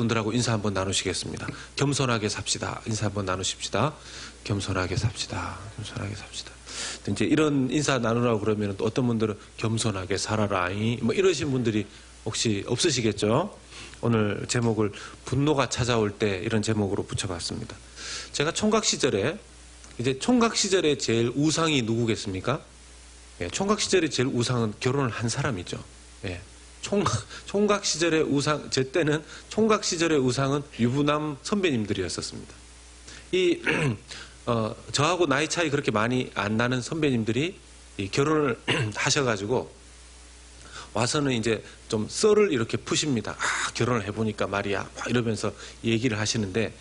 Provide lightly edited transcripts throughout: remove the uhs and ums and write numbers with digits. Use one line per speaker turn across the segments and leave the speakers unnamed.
분들하고 인사 한번 나누시겠습니다. 겸손하게 삽시다. 인사 한번 나누십시다. 겸손하게 삽시다. 겸손하게 삽시다. 이제 이런 인사 나누라고 그러면 또 어떤 분들은 겸손하게 살아라이 뭐 이러신 분들이 혹시 없으시겠죠? 오늘 제목을 분노가 찾아올 때 이런 제목으로 붙여봤습니다. 제가 총각 시절에 이제 총각 시절에 제일 우상이 누구겠습니까? 예, 총각 시절에 제일 우상은 결혼을 한 사람이죠. 예, 총각 시절의 우상, 제 때는 총각 시절의 우상은 유부남 선배님들이었었습니다. 저하고 나이 차이 그렇게 많이 안 나는 선배님들이 이 결혼을 하셔가지고 와서는 이제 좀 썰을 이렇게 푸십니다. 아, 결혼을 해보니까 말이야. 이러면서 얘기를 하시는데,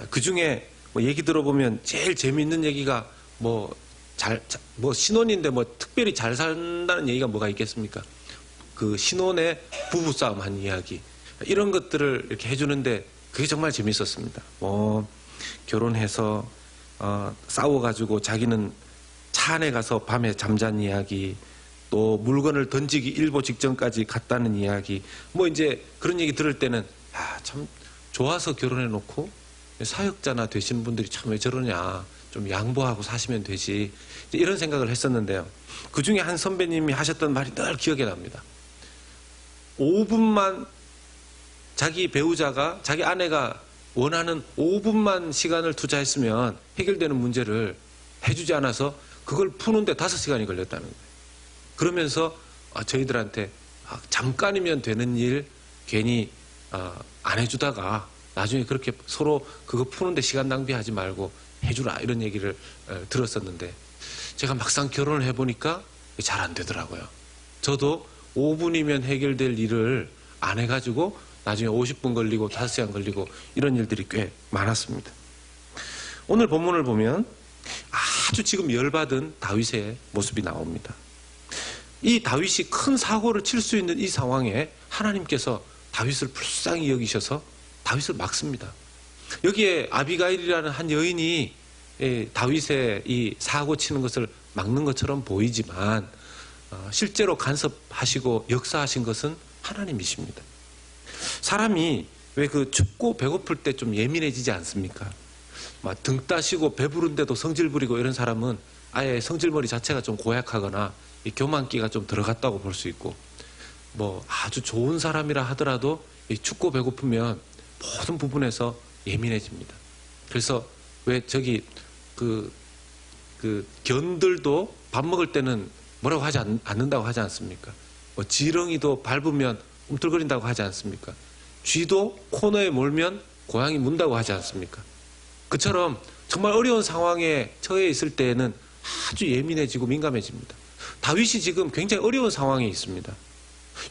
그 중에 뭐 얘기 들어보면 제일 재미있는 얘기가 뭐 신혼인데 뭐 특별히 잘 산다는 얘기가 뭐가 있겠습니까? 그 신혼의 부부싸움 한 이야기. 이런 것들을 이렇게 해주는데 그게 정말 재밌었습니다. 뭐, 결혼해서, 싸워가지고 자기는 차 안에 가서 밤에 잠잔 이야기, 또 물건을 던지기 일보 직전까지 갔다는 이야기, 뭐 이제 그런 얘기 들을 때는 참 좋아서 결혼해 놓고 사역자나 되신 분들이 참 왜 저러냐, 좀 양보하고 사시면 되지, 이런 생각을 했었는데요. 그 중에 한 선배님이 하셨던 말이 늘 기억에 납니다. 5분만 자기 배우자가, 자기 아내가 원하는 5분만 시간을 투자했으면 해결되는 문제를 해주지 않아서 그걸 푸는데 5시간이 걸렸다는 거예요. 그러면서 저희들한테 잠깐이면 되는 일 괜히 안 해주다가 나중에 그렇게 서로 그거 푸는데 시간 낭비하지 말고 해주라, 이런 얘기를 들었었는데, 제가 막상 결혼을 해보니까 잘 안 되더라고요. 저도 5분이면 해결될 일을 안 해가지고 나중에 50분 걸리고 5시간 걸리고 이런 일들이 꽤 많았습니다. 오늘 본문을 보면 아주 지금 열받은 다윗의 모습이 나옵니다. 이 다윗이 큰 사고를 칠 수 있는 이 상황에 하나님께서 다윗을 불쌍히 여기셔서 다윗을 막습니다. 여기에 아비가일이라는 한 여인이 다윗의 이 사고 치는 것을 막는 것처럼 보이지만 실제로 간섭하시고 역사하신 것은 하나님이십니다. 사람이 왜 그 춥고 배고플 때 좀 예민해지지 않습니까? 막 등 따시고 배부른데도 성질 부리고 이런 사람은 아예 성질머리 자체가 좀 고약하거나 이 교만기가 좀 들어갔다고 볼 수 있고, 뭐 아주 좋은 사람이라 하더라도 이 춥고 배고프면 모든 부분에서 예민해집니다. 그래서 왜 저기 그 견들도 밥 먹을 때는 뭐라고 하지 않는다고 하지 않습니까? 뭐 지렁이도 밟으면 움틀거린다고 하지 않습니까? 쥐도 코너에 몰면 고양이 문다고 하지 않습니까? 그처럼 정말 어려운 상황에 처해 있을 때에는 아주 예민해지고 민감해집니다. 다윗이 지금 굉장히 어려운 상황에 있습니다.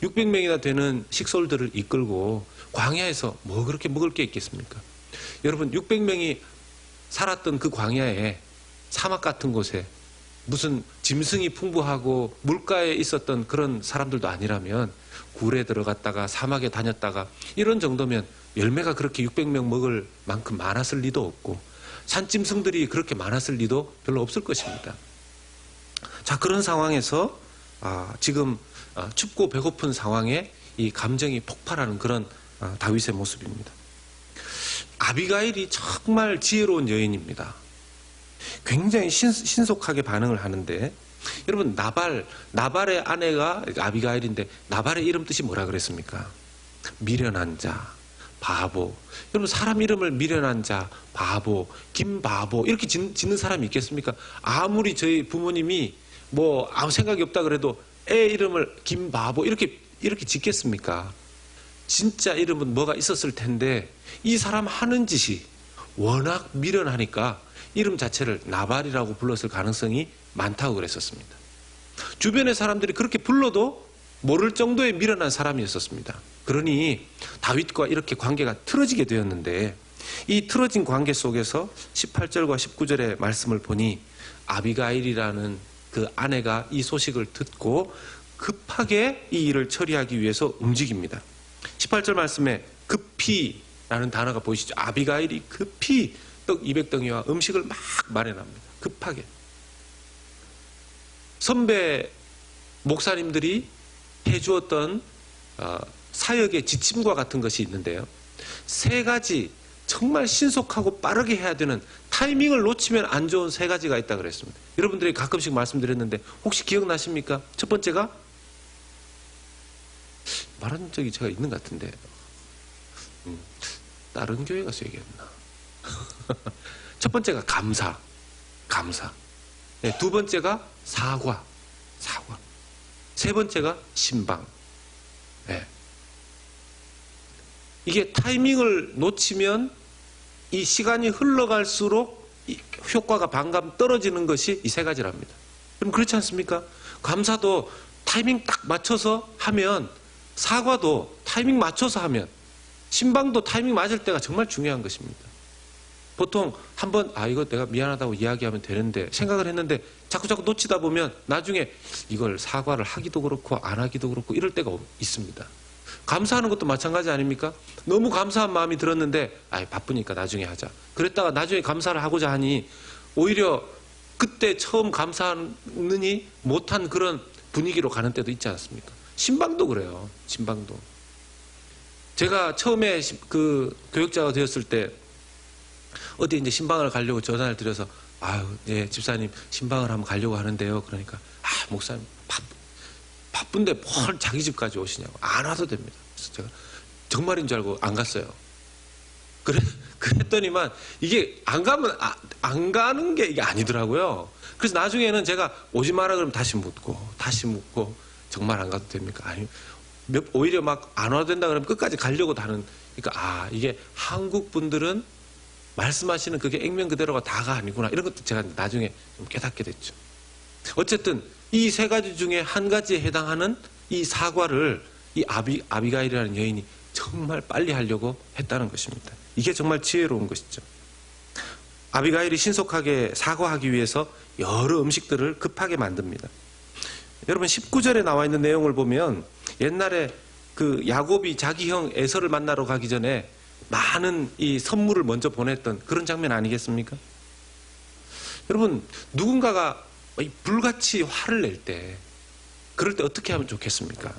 600명이나 되는 식솔들을 이끌고 광야에서 뭐 그렇게 먹을 게 있겠습니까? 여러분, 600명이 살았던 그 광야에, 사막 같은 곳에 무슨 짐승이 풍부하고 물가에 있었던 그런 사람들도 아니라면 굴에 들어갔다가 사막에 다녔다가 이런 정도면 열매가 그렇게 600명 먹을 만큼 많았을 리도 없고 산짐승들이 그렇게 많았을 리도 별로 없을 것입니다. 자, 그런 상황에서 지금 춥고 배고픈 상황에 이 감정이 폭발하는 그런 다윗의 모습입니다. 아비가일이 정말 지혜로운 여인입니다. 굉장히 신속하게 반응을 하는데, 여러분, 나발의 아내가 아비가일인데 나발의 이름 뜻이 뭐라 그랬습니까? 미련한 자, 바보. 여러분, 사람 이름을 미련한 자, 바보, 김바보 이렇게 짓는 사람이 있겠습니까? 아무리 저희 부모님이 뭐 아무 생각이 없다 그래도 애 이름을 김바보 이렇게 짓겠습니까? 진짜 이름은 뭐가 있었을 텐데 이 사람 하는 짓이 워낙 미련하니까 이름 자체를 나발이라고 불렀을 가능성이 많다고 그랬었습니다. 주변의 사람들이 그렇게 불러도 모를 정도의 미련한 사람이었었습니다. 그러니 다윗과 이렇게 관계가 틀어지게 되었는데, 이 틀어진 관계 속에서 18절과 19절의 말씀을 보니 아비가일이라는 그 아내가 이 소식을 듣고 급하게 이 일을 처리하기 위해서 움직입니다. 18절 말씀에 급히라는 단어가 보이시죠? 아비가일이 급히 떡 200덩이와 음식을 막 마련합니다. 급하게. 선배 목사님들이 해주었던 사역의 지침과 같은 것이 있는데요. 세 가지 정말 신속하고 빠르게 해야 되는 타이밍을 놓치면 안 좋은 세 가지가 있다 그랬습니다. 여러분들이 가끔씩 말씀드렸는데 혹시 기억나십니까? 첫 번째가 말한 적이 제가 있는 것 같은데 다른 교회 가서 얘기했나? 첫 번째가 감사. 네, 두 번째가 사과. 세 번째가 신방. 네. 이게 타이밍을 놓치면 이 시간이 흘러갈수록 이 효과가 반감 떨어지는 것이 이 세 가지랍니다. 그럼 그렇지 않습니까? 감사도 타이밍 딱 맞춰서 하면, 사과도 타이밍 맞춰서 하면, 신방도 타이밍 맞을 때가 정말 중요한 것입니다. 보통 한번 이거 내가 미안하다고 이야기하면 되는데 생각을 했는데 자꾸 놓치다 보면 나중에 이걸 사과를 하기도 그렇고 안 하기도 그렇고 이럴 때가 있습니다. 감사하는 것도 마찬가지 아닙니까? 너무 감사한 마음이 들었는데 바쁘니까 나중에 하자. 그랬다가 나중에 감사를 하고자 하니 오히려 그때 처음 감사하느니 못한 그런 분위기로 가는 때도 있지 않습니까? 신방도 그래요. 신방도. 제가 처음에 그 교역자가 되었을 때 어디 이제 신방을 가려고 전화를 드려서 네, 집사님 신방을 한번 가려고 하는데요. 그러니까 목사님 바쁜데 뭘 자기 집까지 오시냐고. 안 와도 됩니다. 그래서 제가 정말인 줄 알고 안 갔어요. 그랬더니만 이게 안 가는 게 이게 아니더라고요. 그래서 나중에는 제가 오지 마라 그러면 다시 묻고 정말 안 가도 됩니까? 아니 오히려 막 안 와도 된다 그러면 끝까지 가려고도 하는. 그러니까 이게 한국 분들은 말씀하시는 그게 액면 그대로가 다가 아니구나. 이런 것도 제가 나중에 좀 깨닫게 됐죠. 어쨌든 이 세 가지 중에 한 가지에 해당하는 이 사과를 이 아비가일이라는 여인이 정말 빨리 하려고 했다는 것입니다. 이게 정말 지혜로운 것이죠. 아비가일이 신속하게 사과하기 위해서 여러 음식들을 급하게 만듭니다. 여러분 19절에 나와 있는 내용을 보면 옛날에 그 야곱이 자기 형 에서를 만나러 가기 전에 많은 이 선물을 먼저 보냈던 그런 장면 아니겠습니까? 여러분 누군가가 불같이 화를 낼 때 그럴 때 어떻게 하면 좋겠습니까?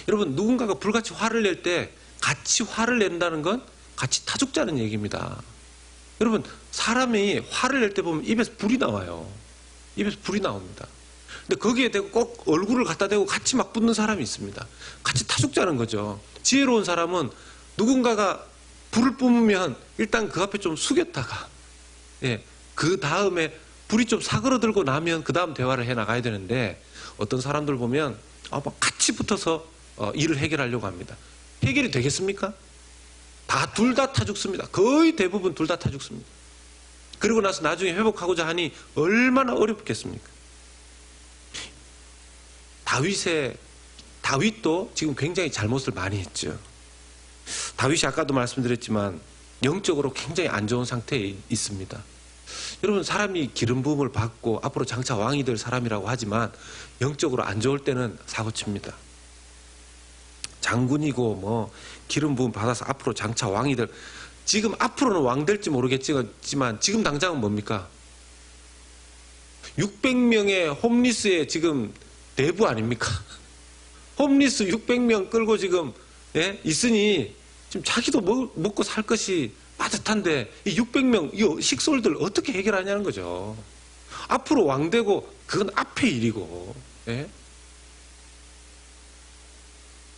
여러분 누군가가 불같이 화를 낼 때 같이 화를 낸다는 건 같이 타죽자는 얘기입니다. 여러분 사람이 화를 낼 때 보면 입에서 불이 나와요. 입에서 불이 나옵니다. 근데 거기에 대고 꼭 얼굴을 갖다 대고 같이 막 붙는 사람이 있습니다. 같이 타죽자는 거죠. 지혜로운 사람은 누군가가 불을 뿜으면 일단 그 앞에 좀 숙였다가 그 다음에 불이 좀 사그러들고 나면 그 다음 대화를 해나가야 되는데 어떤 사람들 보면 막 같이 붙어서 일을 해결하려고 합니다. 해결이 되겠습니까? 둘 다 타죽습니다. 거의 대부분 둘 다 타죽습니다. 그리고 나서 나중에 회복하고자 하니 얼마나 어렵겠습니까? 다윗도 지금 굉장히 잘못을 많이 했죠. 다윗이 아까도 말씀드렸지만 영적으로 굉장히 안 좋은 상태에 있습니다. 여러분 사람이 기름 부음을 받고 앞으로 장차 왕이 될 사람이라고 하지만 영적으로 안 좋을 때는 사고칩니다. 장군이고 기름 부음 받아서 앞으로 장차 왕이 될, 지금 앞으로는 왕 될지 모르겠지만 지금 당장은 뭡니까? 600명의 홈리스의 지금 내부 아닙니까? 홈리스 600명 끌고 지금 있으니 지금 자기도 먹고 살 것이 빠듯한데 이 600명 이 식솔들 어떻게 해결하냐는 거죠. 앞으로 왕되고 그건 앞의 일이고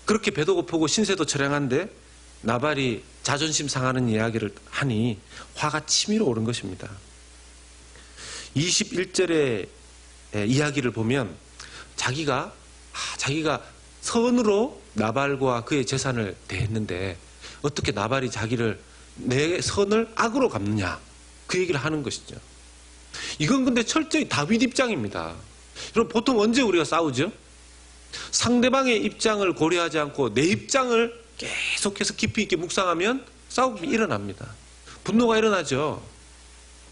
그렇게 배도 고프고 신세도 처량한데 나발이 자존심 상하는 이야기를 하니 화가 치밀어 오른 것입니다. 21절의 이야기를 보면 자기가 선으로 나발과 그의 재산을 대했는데 어떻게 나발이 내 선을 악으로 갚느냐 그 얘기를 하는 것이죠. 이건 근데 철저히 다윗 입장입니다. 여러분 보통 언제 우리가 싸우죠? 상대방의 입장을 고려하지 않고 내 입장을 계속해서 깊이 있게 묵상하면 싸움이 일어납니다. 분노가 일어나죠.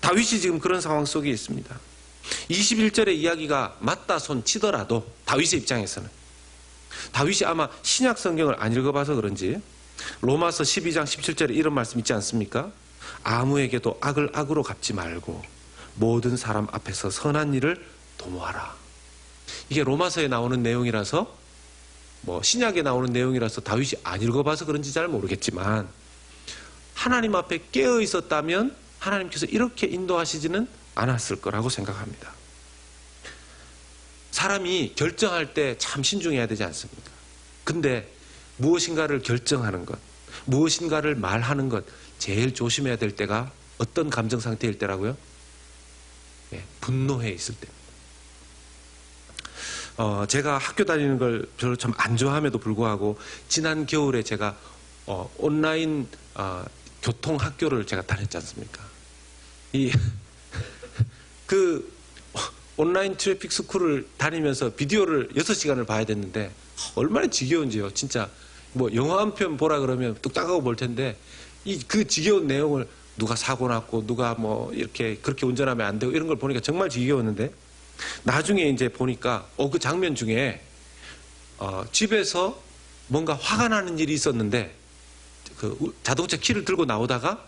다윗이 지금 그런 상황 속에 있습니다. 21절의 이야기가 맞다 손 치더라도 다윗의 입장에서는 다윗이 아마 신약 성경을 안 읽어봐서 그런지 로마서 12장 17절에 이런 말씀 있지 않습니까? 아무에게도 악을 악으로 갚지 말고 모든 사람 앞에서 선한 일을 도모하라. 이게 로마서에 나오는 내용이라서 뭐 신약에 나오는 내용이라서 다윗이 안 읽어봐서 그런지 잘 모르겠지만 하나님 앞에 깨어 있었다면 하나님께서 이렇게 인도하시지는 않았을 거라고 생각합니다. 사람이 결정할 때 참 신중해야 되지 않습니까? 근데 무엇인가를 결정하는 것, 무엇인가를 말하는 것, 제일 조심해야 될 때가 어떤 감정 상태일 때라고요? 예, 분노해 있을 때입니다. 제가 학교 다니는 걸 별로 좀 안 좋아함에도 불구하고 지난 겨울에 제가 온라인 교통 학교를 제가 다녔지 않습니까? 그 온라인 트래픽 스쿨을 다니면서 비디오를 6시간을 봐야 됐는데 얼마나 지겨운지요. 진짜 뭐 영화 한 편 보라 그러면 뚝딱하고 볼 텐데 그 지겨운 내용을 누가 사고 났고 누가 뭐 이렇게 그렇게 운전하면 안 되고 이런 걸 보니까 정말 지겨웠는데 나중에 이제 보니까 그 장면 중에 집에서 뭔가 화가 나는 일이 있었는데 그 자동차 키를 들고 나오다가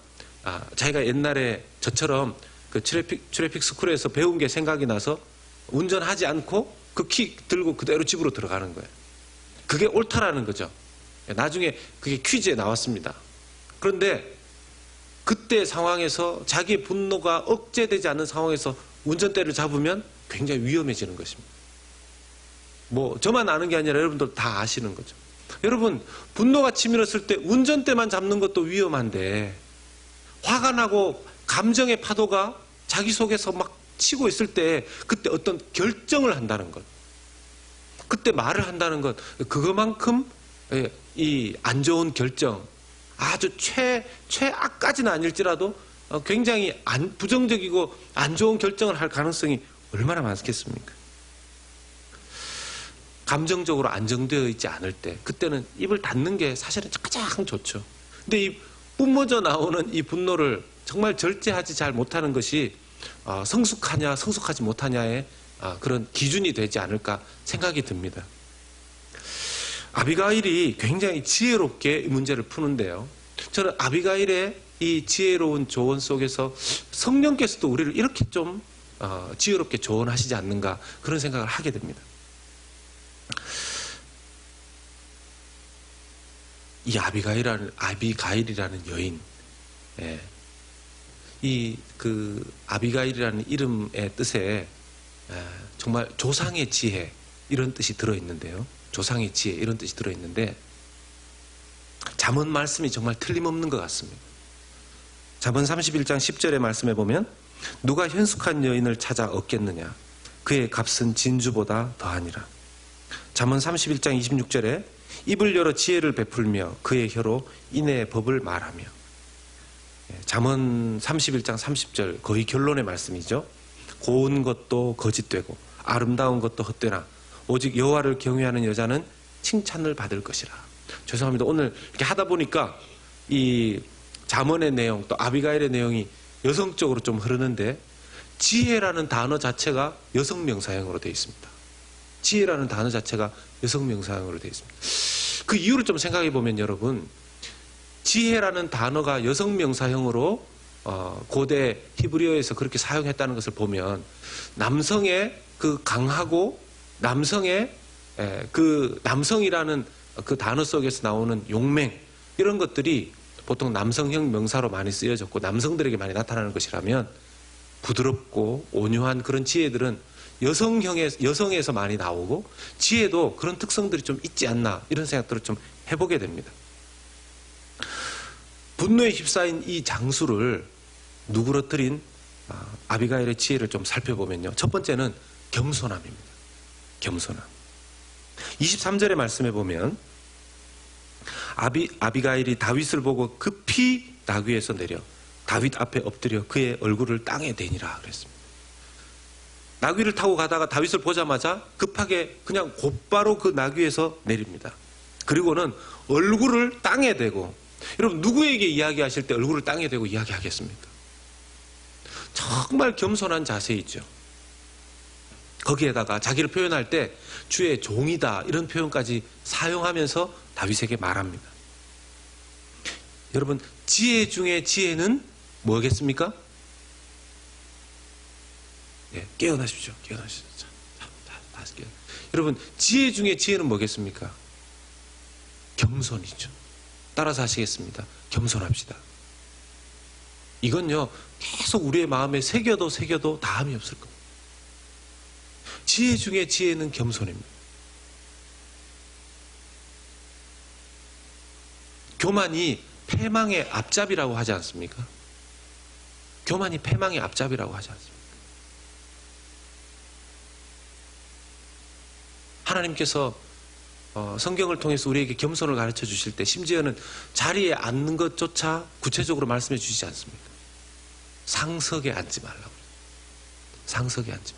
자기가 옛날에 저처럼 그 트래픽 스쿨에서 배운 게 생각이 나서 운전하지 않고 그 키 들고 그대로 집으로 들어가는 거예요. 그게 옳다라는 거죠. 나중에 그게 퀴즈에 나왔습니다. 그런데 그때 상황에서 자기의 분노가 억제되지 않는 상황에서 운전대를 잡으면 굉장히 위험해지는 것입니다. 뭐 저만 아는 게 아니라 여러분들 다 아시는 거죠. 여러분 분노가 치밀었을 때 운전대만 잡는 것도 위험한데 화가 나고 감정의 파도가 자기 속에서 막 치고 있을 때 그때 어떤 결정을 한다는 것, 그때 말을 한다는 것, 그거만큼 이 안 좋은 결정, 아주 최악까지는 아닐지라도 굉장히 부정적이고 안 좋은 결정을 할 가능성이 얼마나 많겠습니까? 감정적으로 안정되어 있지 않을 때 그때는 입을 닫는 게 사실은 가장 좋죠. 근데 이 뿜어져 나오는 이 분노를 정말 절제하지 잘 못하는 것이 성숙하냐 성숙하지 못하냐의 그런 기준이 되지 않을까 생각이 듭니다. 아비가일이 굉장히 지혜롭게 이 문제를 푸는데요. 저는 아비가일의 이 지혜로운 조언 속에서 성령께서도 우리를 이렇게 좀 지혜롭게 조언하시지 않는가 그런 생각을 하게 됩니다. 이 아비가일이라는 여인, 이 그 아비가일이라는 이름의 뜻에 정말 조상의 지혜 이런 뜻이 들어있는데요. 조상의 지혜 이런 뜻이 들어있는데 잠언 말씀이 정말 틀림없는 것 같습니다. 잠언 31장 10절의 말씀에 보면 누가 현숙한 여인을 찾아 얻겠느냐 그의 값은 진주보다 더하니라. 잠언 31장 26절에 입을 열어 지혜를 베풀며 그의 혀로 인애의 법을 말하며. 잠언 31장 30절 거의 결론의 말씀이죠. 고운 것도 거짓되고 아름다운 것도 헛되나 오직 여호와를 경외하는 여자는 칭찬을 받을 것이라. 죄송합니다. 오늘 이렇게 하다 보니까 이 잠언의 내용 또 아비가일의 내용이 여성적으로 좀 흐르는데 지혜라는 단어 자체가 여성 명사형으로 되어 있습니다. 지혜라는 단어 자체가 여성 명사형으로 되어 있습니다. 그 이유를 좀 생각해 보면 여러분 지혜라는 단어가 여성 명사형으로 고대 히브리어에서 그렇게 사용했다는 것을 보면 남성의 그 강하고 남성의 그 남성이라는 그 단어 속에서 나오는 용맹 이런 것들이 보통 남성형 명사로 많이 쓰여졌고 남성들에게 많이 나타나는 것이라면 부드럽고 온유한 그런 지혜들은 여성에서 많이 나오고 지혜도 그런 특성들이 좀 있지 않나 이런 생각들을 좀 해보게 됩니다. 분노에 휩싸인 이 장수를 누그러뜨린 아비가일의 지혜를 좀 살펴보면요. 첫 번째는 겸손함입니다. 겸손함. 23절의 말씀에 보면 아비가일이 다윗을 보고 급히 나귀에서 내려 다윗 앞에 엎드려 그의 얼굴을 땅에 대니라 그랬습니다. 나귀를 타고 가다가 다윗을 보자마자 급하게 그냥 곧바로 그 나귀에서 내립니다. 그리고는 얼굴을 땅에 대고, 여러분 누구에게 이야기하실 때 얼굴을 땅에 대고 이야기하겠습니까? 정말 겸손한 자세이죠. 거기에다가 자기를 표현할 때 주의 종이다 이런 표현까지 사용하면서 다윗에게 말합니다. 여러분 지혜 중에 지혜는 뭐겠습니까? 깨어나십시오. 깨어나십시오. 다시 깨어. 여러분 지혜 중에 지혜는 뭐겠습니까? 겸손이죠. 따라서 하시겠습니다. 겸손합시다. 이건요, 계속 우리의 마음에 새겨도 다함이 없을 겁니다. 지혜 중에 지혜는 겸손입니다. 교만이 패망의 앞잡이라고 하지 않습니까? 교만이 패망의 앞잡이라고 하지 않습니까? 하나님께서 성경을 통해서 우리에게 겸손을 가르쳐 주실 때 심지어는 자리에 앉는 것조차 구체적으로 말씀해 주시지 않습니까? 상석에 앉지 말라고. 상석에 앉지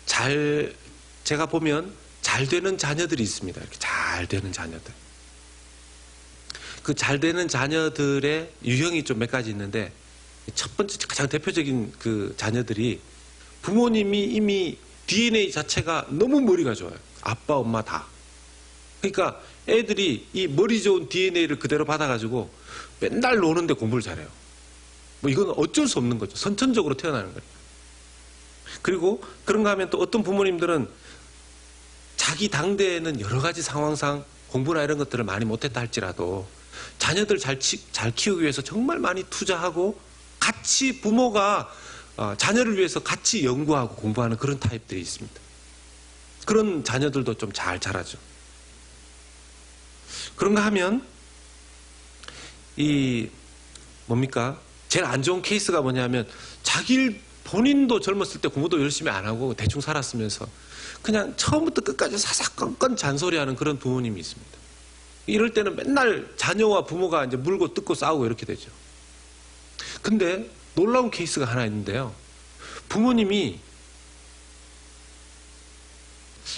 말라고. 제가 보면 잘 되는 자녀들이 있습니다. 이렇게 잘 되는 자녀들. 그 잘 되는 자녀들의 유형이 좀 몇 가지 있는데, 첫 번째 가장 대표적인 그 자녀들이 부모님이 이미 DNA 자체가 너무 머리가 좋아요. 아빠, 엄마 다. 그러니까 애들이 이 머리 좋은 DNA를 그대로 받아가지고 맨날 노는데 공부를 잘해요. 뭐 이건 어쩔 수 없는 거죠. 선천적으로 태어나는 거예요. 그리고 그런가 하면 또 어떤 부모님들은 자기 당대에는 여러 가지 상황상 공부나 이런 것들을 많이 못했다 할지라도 자녀들 잘 키우기 위해서 정말 많이 투자하고 같이 부모가 자녀를 위해서 같이 연구하고 공부하는 그런 타입들이 있습니다. 그런 자녀들도 좀 잘 자라죠. 그런가 하면 뭡니까? 제일 안 좋은 케이스가 뭐냐면 본인도 젊었을 때 공부도 열심히 안 하고 대충 살았으면서 그냥 처음부터 끝까지 사사건건 잔소리하는 그런 부모님이 있습니다. 이럴 때는 맨날 자녀와 부모가 이제 물고 뜯고 싸우고 이렇게 되죠. 근데 놀라운 케이스가 하나 있는데요. 부모님이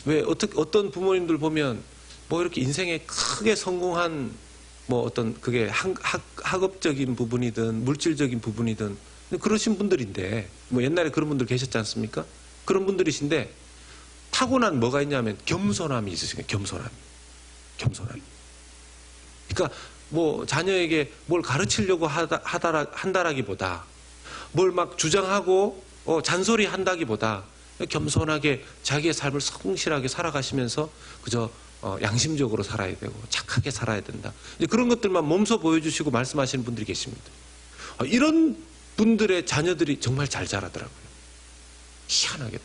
왜 어떤 부모님들 보면 뭐 이렇게 인생에 크게 성공한 뭐 어떤 그게 학업적인 부분이든 물질적인 부분이든 그러신 분들인데 뭐 옛날에 그런 분들 계셨지 않습니까? 그런 분들이신데 타고난 뭐가 있냐면 겸손함이 있으시니까 겸손함. 그러니까 뭐 자녀에게 뭘 가르치려고 한다라기보다 뭘 막 주장하고 잔소리 한다기보다 겸손하게 자기의 삶을 성실하게 살아가시면서 그저 양심적으로 살아야 되고 착하게 살아야 된다. 이제 그런 것들만 몸소 보여주시고 말씀하시는 분들이 계십니다. 이런 분들의 자녀들이 정말 잘 자라더라고요. 희한하게도.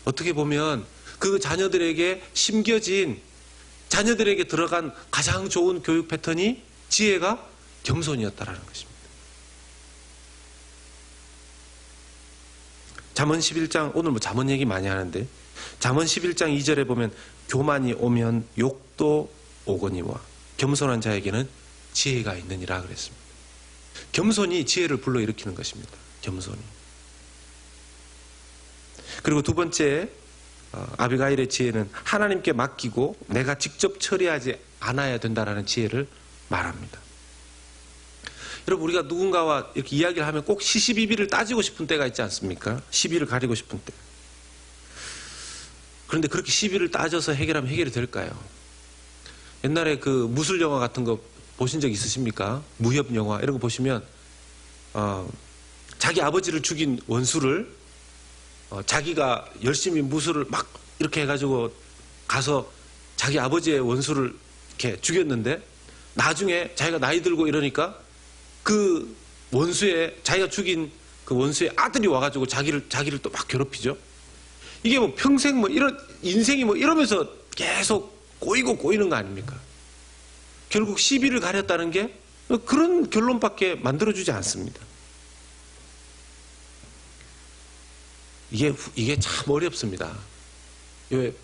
어떻게 보면 그 자녀들에게 심겨진 자녀들에게 들어간 가장 좋은 교육 패턴이 지혜가 겸손이었다라는 것입니다. 잠언 11장, 오늘 뭐 잠언 얘기 많이 하는데 잠언 11장 2절에 보면 교만이 오면 욕도 오거니와 겸손한 자에게는 지혜가 있느니라 그랬습니다. 겸손이 지혜를 불러일으키는 것입니다. 겸손이. 그리고 두 번째 아비가일의 지혜는 하나님께 맡기고 내가 직접 처리하지 않아야 된다라는 지혜를 말합니다. 여러분 우리가 누군가와 이렇게 이야기를 하면 꼭 시시비비를 따지고 싶은 때가 있지 않습니까? 시비를 가리고 싶은 때. 그런데 그렇게 시비를 따져서 해결하면 해결이 될까요? 옛날에 그 무술 영화 같은 거 보신 적 있으십니까? 무협 영화 이런 거 보시면 자기 아버지를 죽인 원수를 자기가 열심히 무술을 막 이렇게 해가지고 가서 자기 아버지의 원수를 이렇게 죽였는데 나중에 자기가 나이 들고 이러니까 그 원수의 자기가 죽인 그 원수의 아들이 와가지고 자기를 또 막 괴롭히죠. 이게 뭐 평생 뭐 이런 인생이 뭐 이러면서 계속 꼬이는 거 아닙니까? 결국 시비를 가렸다는 게 그런 결론밖에 만들어주지 않습니다. 이게 참 어렵습니다.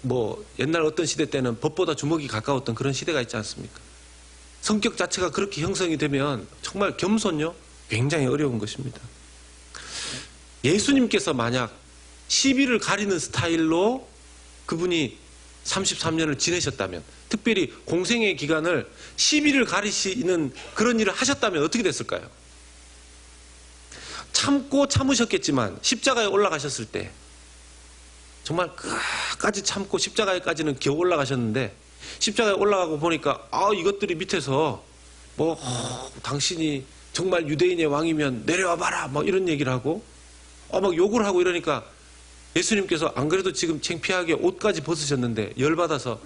뭐 옛날 어떤 시대 때는 법보다 주먹이 가까웠던 그런 시대가 있지 않습니까? 성격 자체가 그렇게 형성이 되면 정말 겸손요 굉장히 어려운 것입니다. 예수님께서 만약 시비를 가리는 스타일로 그분이 33년을 지내셨다면, 특별히 공생의 기간을 시비를 가리시는 그런 일을 하셨다면 어떻게 됐을까요? 참고 참으셨겠지만 십자가에 올라가셨을 때 정말 끝까지 참고 십자가에까지는 겨우 올라가셨는데 십자가에 올라가고 보니까 이것들이 밑에서 당신이 정말 유대인의 왕이면 내려와 봐라 막 이런 얘기를 하고 막 욕을 하고 이러니까 예수님께서 안 그래도 지금 창피하게 옷까지 벗으셨는데 열받아서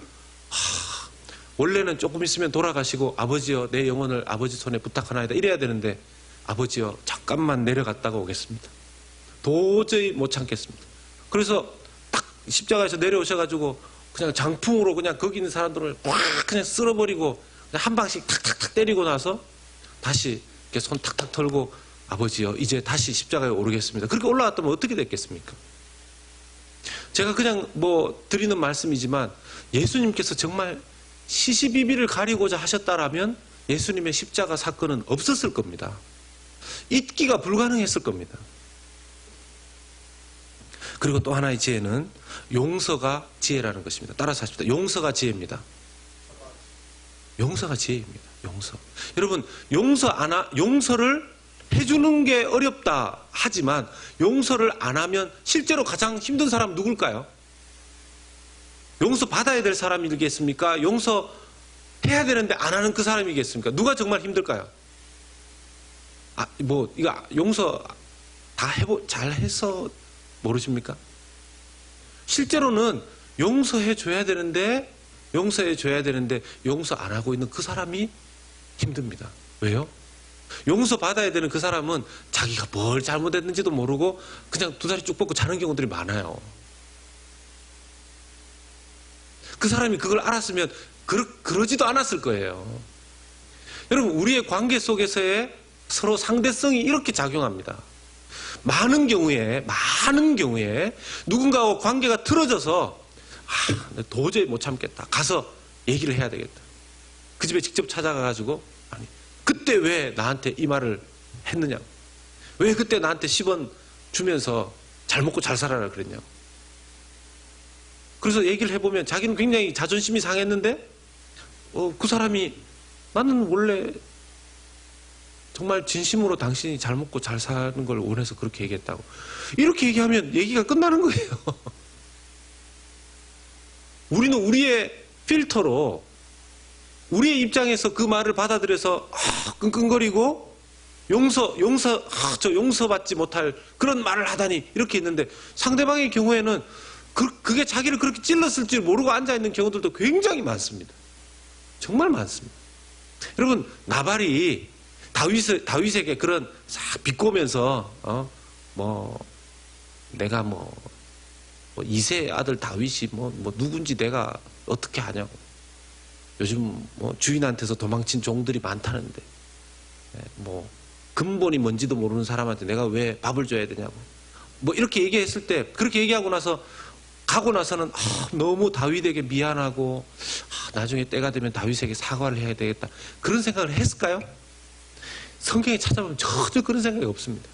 원래는 조금 있으면 돌아가시고 아버지여 내 영혼을 아버지 손에 부탁하나이다 이래야 되는데 아버지여 잠깐만 내려갔다가 오겠습니다. 도저히 못 참겠습니다. 그래서 딱 십자가에서 내려오셔가지고 그냥 장풍으로 그냥 거기 있는 사람들을 확 그냥 쓸어버리고 그냥 한 방씩 탁탁탁 때리고 나서 다시 이렇게 손 탁탁 털고 아버지여 이제 다시 십자가에 오르겠습니다. 그렇게 올라갔다면 어떻게 됐겠습니까? 제가 그냥 뭐 드리는 말씀이지만 예수님께서 정말 시시비비를 가리고자 하셨다라면 예수님의 십자가 사건은 없었을 겁니다. 잊기가 불가능했을 겁니다. 그리고 또 하나의 지혜는 용서가 지혜라는 것입니다. 따라서 하십시다. 용서가 지혜입니다. 용서가 지혜입니다. 용서. 여러분, 용서를 해주는 게 어렵다 하지만 용서를 안 하면 실제로 가장 힘든 사람은 누굴까요? 용서 받아야 될 사람이겠습니까? 용서 해야 되는데 안 하는 그 사람이겠습니까? 누가 정말 힘들까요? 이거 용서 다 잘해서 모르십니까? 실제로는 용서해 줘야 되는데 용서 안 하고 있는 그 사람이 힘듭니다. 왜요? 용서 받아야 되는 그 사람은 자기가 뭘 잘못했는지도 모르고 그냥 두 다리 쭉 뻗고 자는 경우들이 많아요. 그 사람이 그걸 알았으면 그러지도 않았을 거예요. 여러분, 우리의 관계 속에서의 서로 상대성이 이렇게 작용합니다. 많은 경우에 누군가와 관계가 틀어져서 도저히 못 참겠다. 가서 얘기를 해야 되겠다. 그 집에 직접 찾아가가지고 그때 왜 나한테 이 말을 했느냐? 왜 그때 나한테 10원 주면서 잘 먹고 잘 살아라 그랬냐? 그래서 얘기를 해보면 자기는 굉장히 자존심이 상했는데 그 사람이 나는 원래 정말 진심으로 당신이 잘 먹고 잘 사는 걸 원해서 그렇게 얘기했다고. 이렇게 얘기하면 얘기가 끝나는 거예요. 우리는 우리의 필터로 우리의 입장에서 그 말을 받아들여서 끙끙거리고 저 용서받지 못할 그런 말을 하다니 이렇게 있는데 상대방의 경우에는 그게 자기를 그렇게 찔렀을 줄 모르고 앉아있는 경우들도 굉장히 많습니다. 정말 많습니다. 여러분, 나발이 다윗에게 그런 싹 비꼬면서 내가 이세 아들 다윗이 누군지 내가 어떻게 하냐고. 요즘 주인한테서 도망친 종들이 많다는데 근본이 뭔지도 모르는 사람한테 내가 왜 밥을 줘야 되냐고. 이렇게 얘기했을 때 그렇게 얘기하고 나서 가고 나서는 너무 다윗에게 미안하고 나중에 때가 되면 다윗에게 사과를 해야 되겠다. 그런 생각을 했을까요? 성경에 찾아보면 전혀 그런 생각이 없습니다.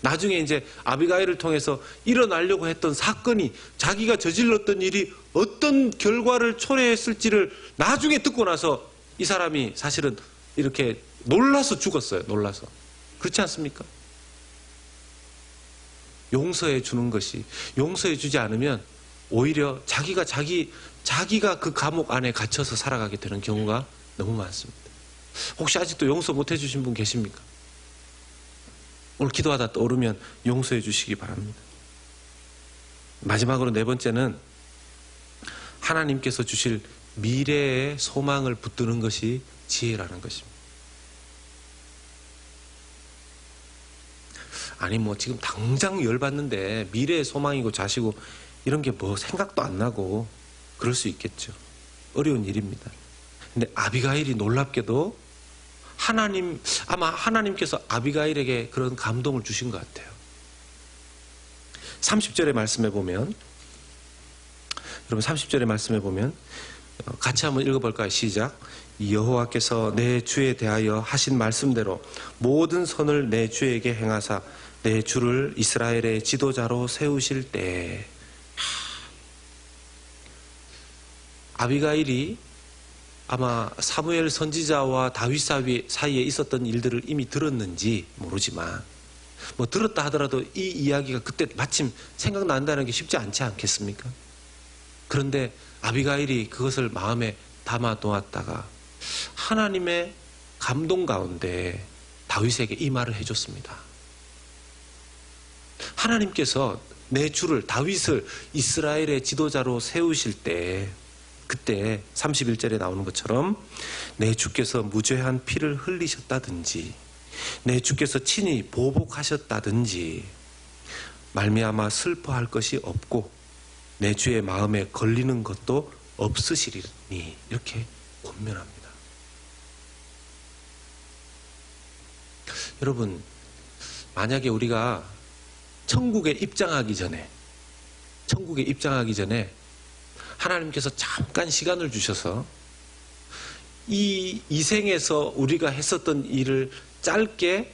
나중에 이제 아비가일을 통해서 일어나려고 했던 사건이 자기가 저질렀던 일이 어떤 결과를 초래했을지를 나중에 듣고 나서 이 사람이 사실은 이렇게 놀라서 죽었어요. 놀라서. 그렇지 않습니까? 용서해 주는 것이 용서해 주지 않으면 오히려 자기가 그 감옥 안에 갇혀서 살아가게 되는 경우가 너무 많습니다. 혹시 아직도 용서 못 해주신 분 계십니까? 오늘 기도하다 떠오르면 용서해 주시기 바랍니다. 마지막으로 네 번째는 하나님께서 주실 미래의 소망을 붙드는 것이 지혜라는 것입니다. 아니 지금 당장 열받는데 미래의 소망이고 자시고 이런 게 생각도 안 나고 그럴 수 있겠죠. 어려운 일입니다. 근데 아비가일이 놀랍게도 아마 하나님께서 아비가일에게 그런 감동을 주신 것 같아요. 30절의 말씀에 보면, 여러분 30절의 말씀에 보면 같이 한번 읽어볼까요? 시작. 여호와께서 내 주에 대하여 하신 말씀대로 모든 선을 내 주에게 행하사 내 주를 이스라엘의 지도자로 세우실 때. 아비가일이 아마 사무엘 선지자와 다윗 사이에 있었던 일들을 이미 들었는지 모르지만 들었다 하더라도 이 이야기가 그때 마침 생각난다는 게 쉽지 않지 않겠습니까? 그런데 아비가일이 그것을 마음에 담아 놓았다가 하나님의 감동 가운데 다윗에게 이 말을 해줬습니다. 하나님께서 내 주를 다윗을 이스라엘의 지도자로 세우실 때 그때 31절에 나오는 것처럼 내 주께서 무죄한 피를 흘리셨다든지 내 주께서 친히 보복하셨다든지 말미암아 슬퍼할 것이 없고 내 주의 마음에 걸리는 것도 없으시리니 이렇게 권면합니다. 여러분, 만약에 우리가 천국에 입장하기 전에 하나님께서 잠깐 시간을 주셔서 이 생에서 우리가 했었던 일을 짧게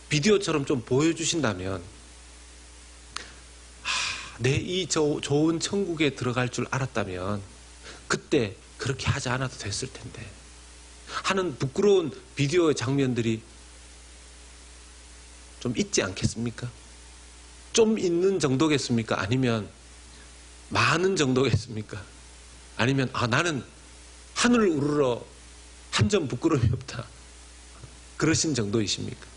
비디오처럼 좀 보여주신다면 내 이 좋은 천국에 들어갈 줄 알았다면 그때 그렇게 하지 않아도 됐을 텐데 하는 부끄러운 비디오의 장면들이 좀 있지 않겠습니까? 좀 있는 정도겠습니까? 아니면 많은 정도겠습니까? 아니면 나는 하늘을 우러러 한 점 부끄러움이 없다 그러신 정도이십니까?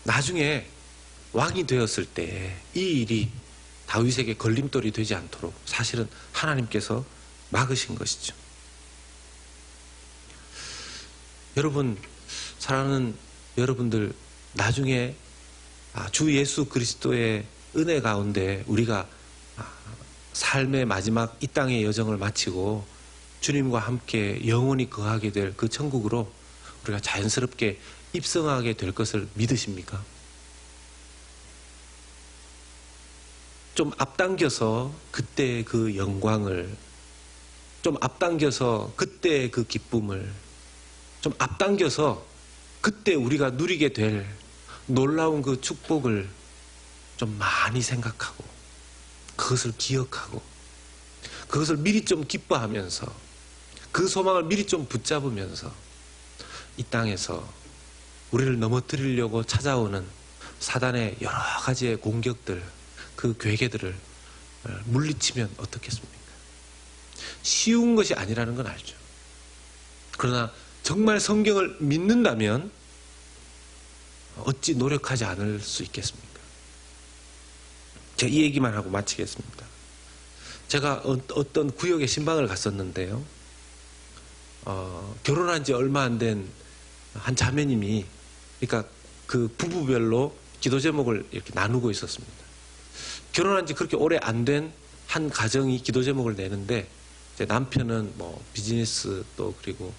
나중에 왕이 되었을 때 이 일이 다윗에게 걸림돌이 되지 않도록 사실은 하나님께서 막으신 것이죠. 여러분, 사랑하는 여러분들, 나중에 주 예수 그리스도의 은혜 가운데 우리가 삶의 마지막 이 땅의 여정을 마치고 주님과 함께 영원히 거하게 될 그 천국으로 우리가 자연스럽게 입성하게 될 것을 믿으십니까? 좀 앞당겨서 그때의 그 영광을, 좀 앞당겨서 그때의 그 기쁨을, 좀 앞당겨서 그때 우리가 누리게 될 놀라운 그 축복을 좀 많이 생각하고 그것을 기억하고 그것을 미리 좀 기뻐하면서 그 소망을 미리 좀 붙잡으면서 이 땅에서 우리를 넘어뜨리려고 찾아오는 사단의 여러 가지의 공격들, 그 괴계들을 물리치면 어떻겠습니까? 쉬운 것이 아니라는 건 알죠. 그러나 정말 성경을 믿는다면 어찌 노력하지 않을 수 있겠습니까? 제가 이 얘기만 하고 마치겠습니다. 제가 어떤 구역에 신방을 갔었는데요. 결혼한 지 얼마 안 된 한 자매님이, 그러니까 그 부부별로 기도 제목을 이렇게 나누고 있었습니다. 결혼한 지 그렇게 오래 안 된 한 가정이 기도 제목을 내는데, 이제 남편은 뭐 비즈니스 또 그리고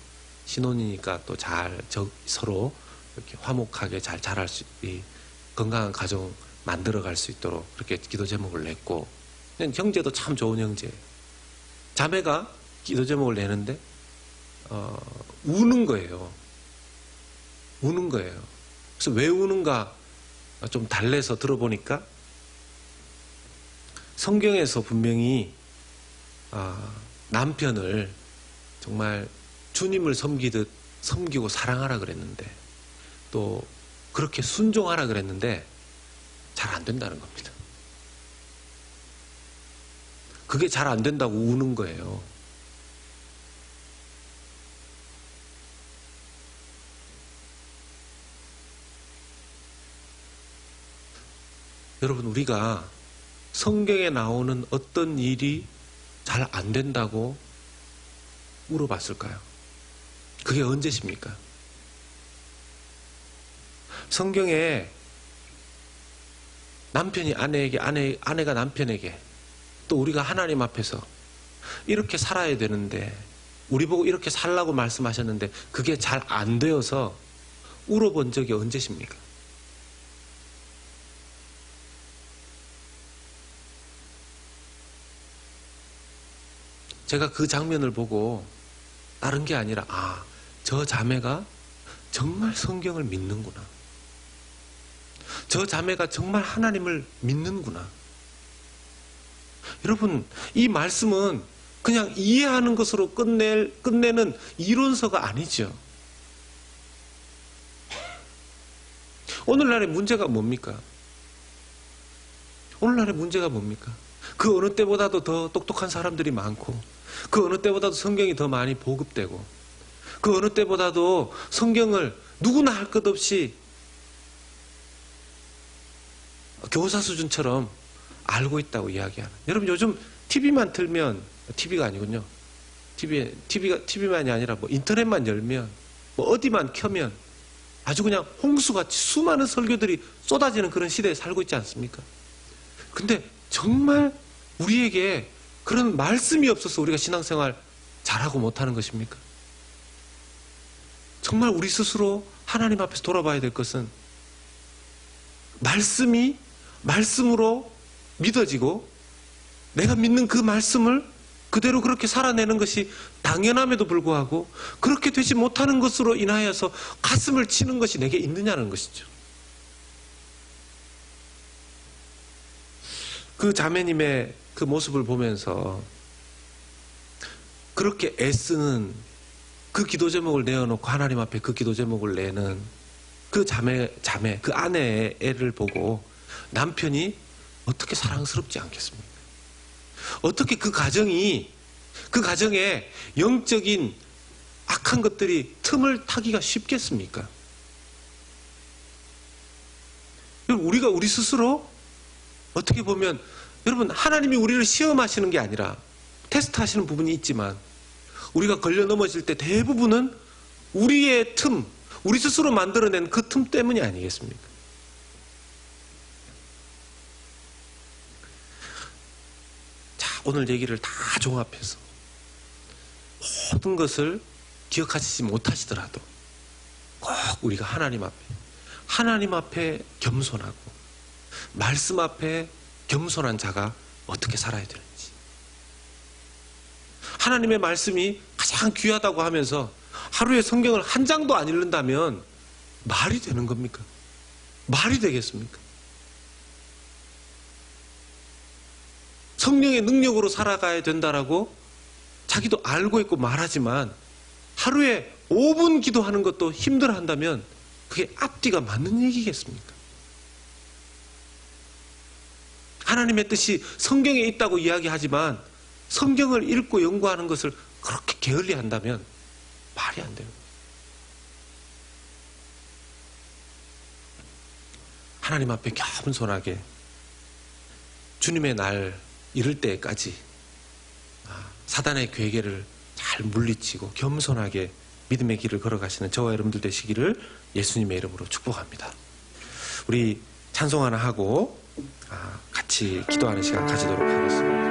신혼이니까 또 잘 서로 이렇게 화목하게 잘 자랄 수 있게 건강한 가정 만들어갈 수 있도록 그렇게 기도 제목을 냈고, 형제도 참 좋은 형제예요. 자매가 기도 제목을 내는데 우는 거예요. 우는 거예요. 그래서 왜 우는가 좀 달래서 들어보니까 성경에서 분명히 남편을 정말 주님을 섬기듯 섬기고 사랑하라 그랬는데, 또 그렇게 순종하라 그랬는데 잘 안 된다는 겁니다. 그게 잘 안 된다고 우는 거예요. 여러분, 우리가 성경에 나오는 어떤 일이 잘 안 된다고 물어봤을까요? 그게 언제십니까? 성경에 남편이 아내에게, 아내가 남편에게, 또 우리가 하나님 앞에서 이렇게 살아야 되는데 우리 보고 이렇게 살라고 말씀하셨는데 그게 잘 안 되어서 울어본 적이 언제십니까? 제가 그 장면을 보고 다른 게 아니라 저 자매가 정말 성경을 믿는구나. 저 자매가 정말 하나님을 믿는구나. 여러분, 이 말씀은 그냥 이해하는 것으로 끝내는 이론서가 아니죠. 오늘날의 문제가 뭡니까? 오늘날의 문제가 뭡니까? 그 어느 때보다도 더 똑똑한 사람들이 많고, 그 어느 때보다도 성경이 더 많이 보급되고, 그 어느 때보다도 성경을 누구나 할 것 없이 교사 수준처럼 알고 있다고 이야기하는. 여러분 요즘 TV만 틀면, TV가 아니군요. TV만이 아니라 뭐 인터넷만 열면, 뭐 어디만 켜면 아주 그냥 홍수같이 수많은 설교들이 쏟아지는 그런 시대에 살고 있지 않습니까? 근데 정말 우리에게 그런 말씀이 없어서 우리가 신앙생활 잘하고 못하는 것입니까? 정말 우리 스스로 하나님 앞에서 돌아봐야 될 것은 말씀이 말씀으로 믿어지고 내가 믿는 그 말씀을 그대로 그렇게 살아내는 것이 당연함에도 불구하고 그렇게 되지 못하는 것으로 인하여서 가슴을 치는 것이 내게 있느냐는 것이죠. 그 자매님의 그 모습을 보면서 그렇게 애쓰는 그 기도 제목을 내어놓고 하나님 앞에 그 기도 제목을 내는 그 자매, 그 아내의 애를 보고 남편이 어떻게 사랑스럽지 않겠습니까? 어떻게 그 가정에 영적인 악한 것들이 틈을 타기가 쉽겠습니까? 우리가 우리 스스로 어떻게 보면 여러분 하나님이 우리를 시험하시는 게 아니라 테스트하시는 부분이 있지만 우리가 걸려 넘어질 때 대부분은 우리의 틈, 우리 스스로 만들어낸 그 틈 때문이 아니겠습니까? 자, 오늘 얘기를 다 종합해서 모든 것을 기억하시지 못하시더라도 꼭 우리가 하나님 앞에 겸손하고 말씀 앞에 겸손한 자가 어떻게 살아야 되는지, 하나님의 말씀이 가장 귀하다고 하면서 하루에 성경을 한 장도 안 읽는다면 말이 되는 겁니까? 말이 되겠습니까? 성령의 능력으로 살아가야 된다라고 자기도 알고 있고 말하지만 하루에 5분 기도하는 것도 힘들어한다면 그게 앞뒤가 맞는 얘기겠습니까? 하나님의 뜻이 성경에 있다고 이야기하지만 성경을 읽고 연구하는 것을 그렇게 게을리한다면 말이 안 되는 거예요. 하나님 앞에 겸손하게 주님의 날 이를 때까지 사단의 괴계를 잘 물리치고 겸손하게 믿음의 길을 걸어가시는 저와 여러분들 되시기를 예수님의 이름으로 축복합니다. 우리 찬송 하나 하고 같이 기도하는 시간 가지도록 하겠습니다.